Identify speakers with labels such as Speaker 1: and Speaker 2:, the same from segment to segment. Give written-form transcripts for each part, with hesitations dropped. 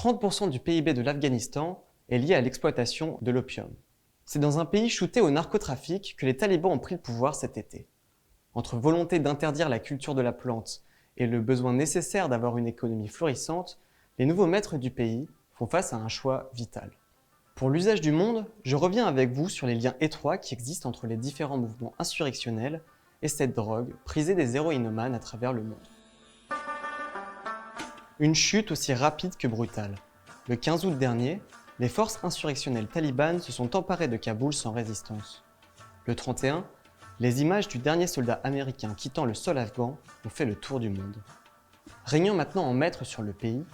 Speaker 1: 30% du PIB de l'Afghanistan est lié à l'exploitation de l'opium. C'est dans un pays shooté au narcotrafic que les talibans ont pris le pouvoir cet été. Entre volonté d'interdire la culture de la plante et le besoin nécessaire d'avoir une économie florissante, les nouveaux maîtres du pays font face à un choix vital. Pour l'usage du monde, je reviens avec vous sur les liens étroits qui existent entre les différents mouvements insurrectionnels et cette drogue prisée des héroïnomanes à travers le monde. Une chute aussi rapide que brutale. Le 15 août dernier, les forces insurrectionnelles talibanes se sont emparées de Kaboul sans résistance. Le 31, les images du dernier soldat américain quittant le sol afghan ont fait le tour du monde. Régnant maintenant en maître sur le pays,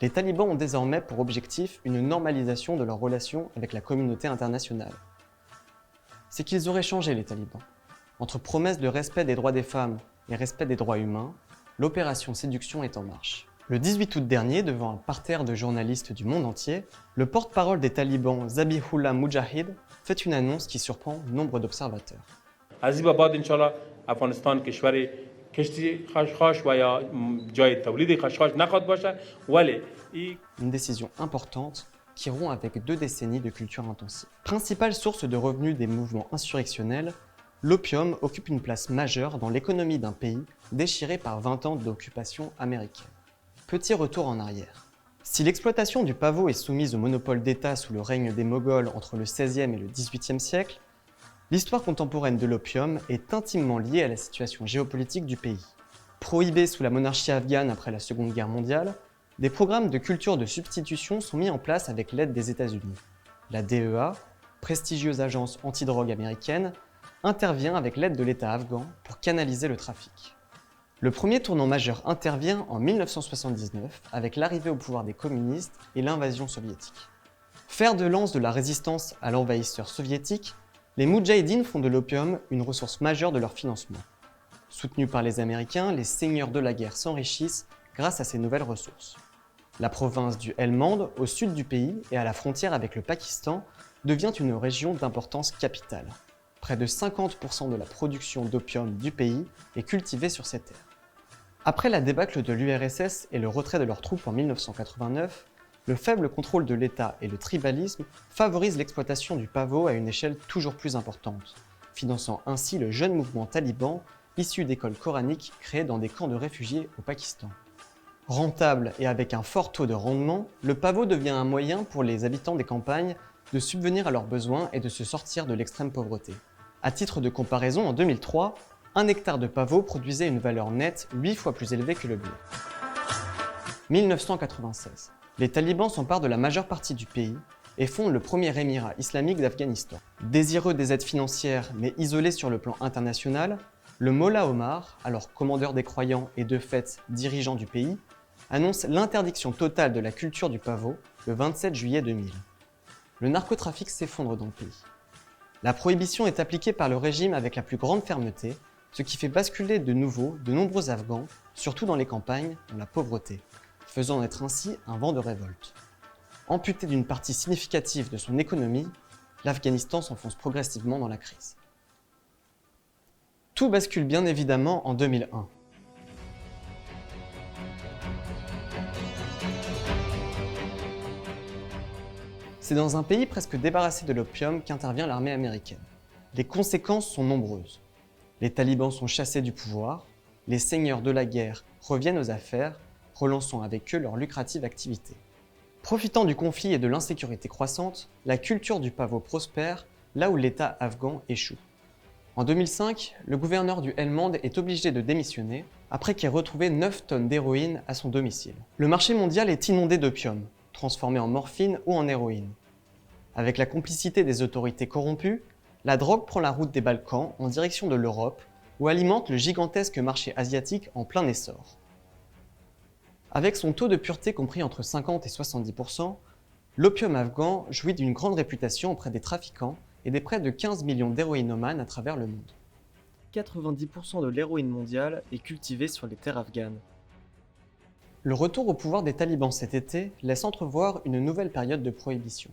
Speaker 1: les talibans ont désormais pour objectif une normalisation de leurs relations avec la communauté internationale. C'est qu'ils auraient changé les talibans. Entre promesses de respect des droits des femmes et respect des droits humains, l'opération séduction est en marche. Le 18 août dernier, devant un parterre de journalistes du monde entier, le porte-parole des talibans Zabihullah Mujahid fait une annonce qui surprend nombre d'observateurs. Une décision importante qui rompt avec 2 décennies de culture intensive. Principale source de revenus des mouvements insurrectionnels, l'opium occupe une place majeure dans l'économie d'un pays déchiré par 20 ans d'occupation américaine. Petit retour en arrière. Si l'exploitation du pavot est soumise au monopole d'État sous le règne des Moghols entre le XVIe et le XVIIIe siècle, l'histoire contemporaine de l'opium est intimement liée à la situation géopolitique du pays. Prohibé sous la monarchie afghane après la Seconde Guerre mondiale, des programmes de culture de substitution sont mis en place avec l'aide des États-Unis. La DEA, prestigieuse agence antidrogue américaine, intervient avec l'aide de l'État afghan pour canaliser le trafic. Le premier tournant majeur intervient en 1979 avec l'arrivée au pouvoir des communistes et l'invasion soviétique. Fer de lance de la résistance à l'envahisseur soviétique, les Moudjahidines font de l'opium une ressource majeure de leur financement. Soutenus par les Américains, les seigneurs de la guerre s'enrichissent grâce à ces nouvelles ressources. La province du Helmand, au sud du pays et à la frontière avec le Pakistan, devient une région d'importance capitale. Près de 50% de la production d'opium du pays est cultivée sur ces terres. Après la débâcle de l'URSS et le retrait de leurs troupes en 1989, le faible contrôle de l'État et le tribalisme favorisent l'exploitation du pavot à une échelle toujours plus importante, finançant ainsi le jeune mouvement taliban issu d'écoles coraniques créées dans des camps de réfugiés au Pakistan. Rentable et avec un fort taux de rendement, le pavot devient un moyen pour les habitants des campagnes de subvenir à leurs besoins et de se sortir de l'extrême pauvreté. À titre de comparaison, en 2003, 1 hectare de pavot produisait une valeur nette 8 fois plus élevée que le blé. 1996. Les talibans s'emparent de la majeure partie du pays et fondent le premier émirat islamique d'Afghanistan. Désireux des aides financières mais isolé sur le plan international, le Mollah Omar, alors commandeur des croyants et de fait dirigeant du pays, annonce l'interdiction totale de la culture du pavot le 27 juillet 2000. Le narcotrafic s'effondre dans le pays. La prohibition est appliquée par le régime avec la plus grande fermeté, ce qui fait basculer de nouveau de nombreux Afghans, surtout dans les campagnes, dans la pauvreté, faisant naître ainsi un vent de révolte. Amputé d'une partie significative de son économie, l'Afghanistan s'enfonce progressivement dans la crise. Tout bascule bien évidemment en 2001. C'est dans un pays presque débarrassé de l'opium qu'intervient l'armée américaine. Les conséquences sont nombreuses. Les talibans sont chassés du pouvoir, les seigneurs de la guerre reviennent aux affaires, relançant avec eux leur lucrative activité. Profitant du conflit et de l'insécurité croissante, la culture du pavot prospère là où l'État afghan échoue. En 2005, le gouverneur du Helmand est obligé de démissionner après qu'il ait retrouvé 9 tonnes d'héroïne à son domicile. Le marché mondial est inondé d'opium, transformé en morphine ou en héroïne. Avec la complicité des autorités corrompues, la drogue prend la route des Balkans en direction de l'Europe, où alimente le gigantesque marché asiatique en plein essor. Avec son taux de pureté compris entre 50 et 70%, l'opium afghan jouit d'une grande réputation auprès des trafiquants et des près de 15 millions d'héroïnomanes à travers le monde. 90% de l'héroïne mondiale est cultivée sur les terres afghanes. Le retour au pouvoir des talibans cet été laisse entrevoir une nouvelle période de prohibition.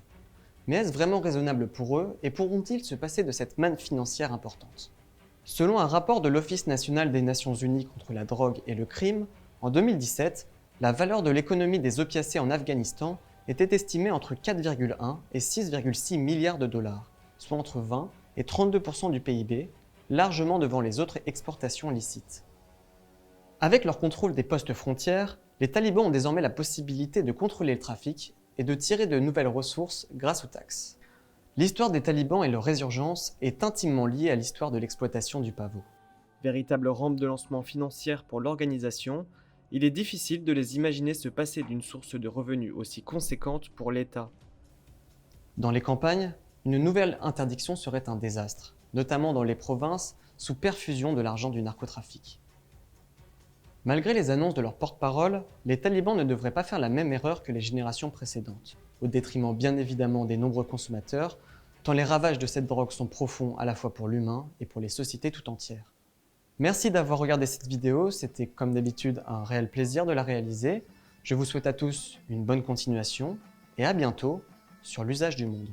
Speaker 1: Mais est-ce vraiment raisonnable pour eux et pourront-ils se passer de cette manne financière importante ? Selon un rapport de l'Office national des Nations Unies contre la drogue et le crime, en 2017, la valeur de l'économie des opiacés en Afghanistan était estimée entre 4,1 et 6,6 milliards de dollars, soit entre 20 et 32% du PIB, largement devant les autres exportations licites. Avec leur contrôle des postes frontières, les talibans ont désormais la possibilité de contrôler le trafic et de tirer de nouvelles ressources grâce aux taxes. L'histoire des talibans et leur résurgence est intimement liée à l'histoire de l'exploitation du pavot. Véritable rampe de lancement financière pour l'organisation, il est difficile de les imaginer se passer d'une source de revenus aussi conséquente pour l'État. Dans les campagnes, une nouvelle interdiction serait un désastre, notamment dans les provinces sous perfusion de l'argent du narcotrafic. Malgré les annonces de leur porte-parole, les talibans ne devraient pas faire la même erreur que les générations précédentes, au détriment bien évidemment des nombreux consommateurs, tant les ravages de cette drogue sont profonds à la fois pour l'humain et pour les sociétés tout entières. Merci d'avoir regardé cette vidéo, c'était comme d'habitude un réel plaisir de la réaliser. Je vous souhaite à tous une bonne continuation et à bientôt sur l'usage du monde.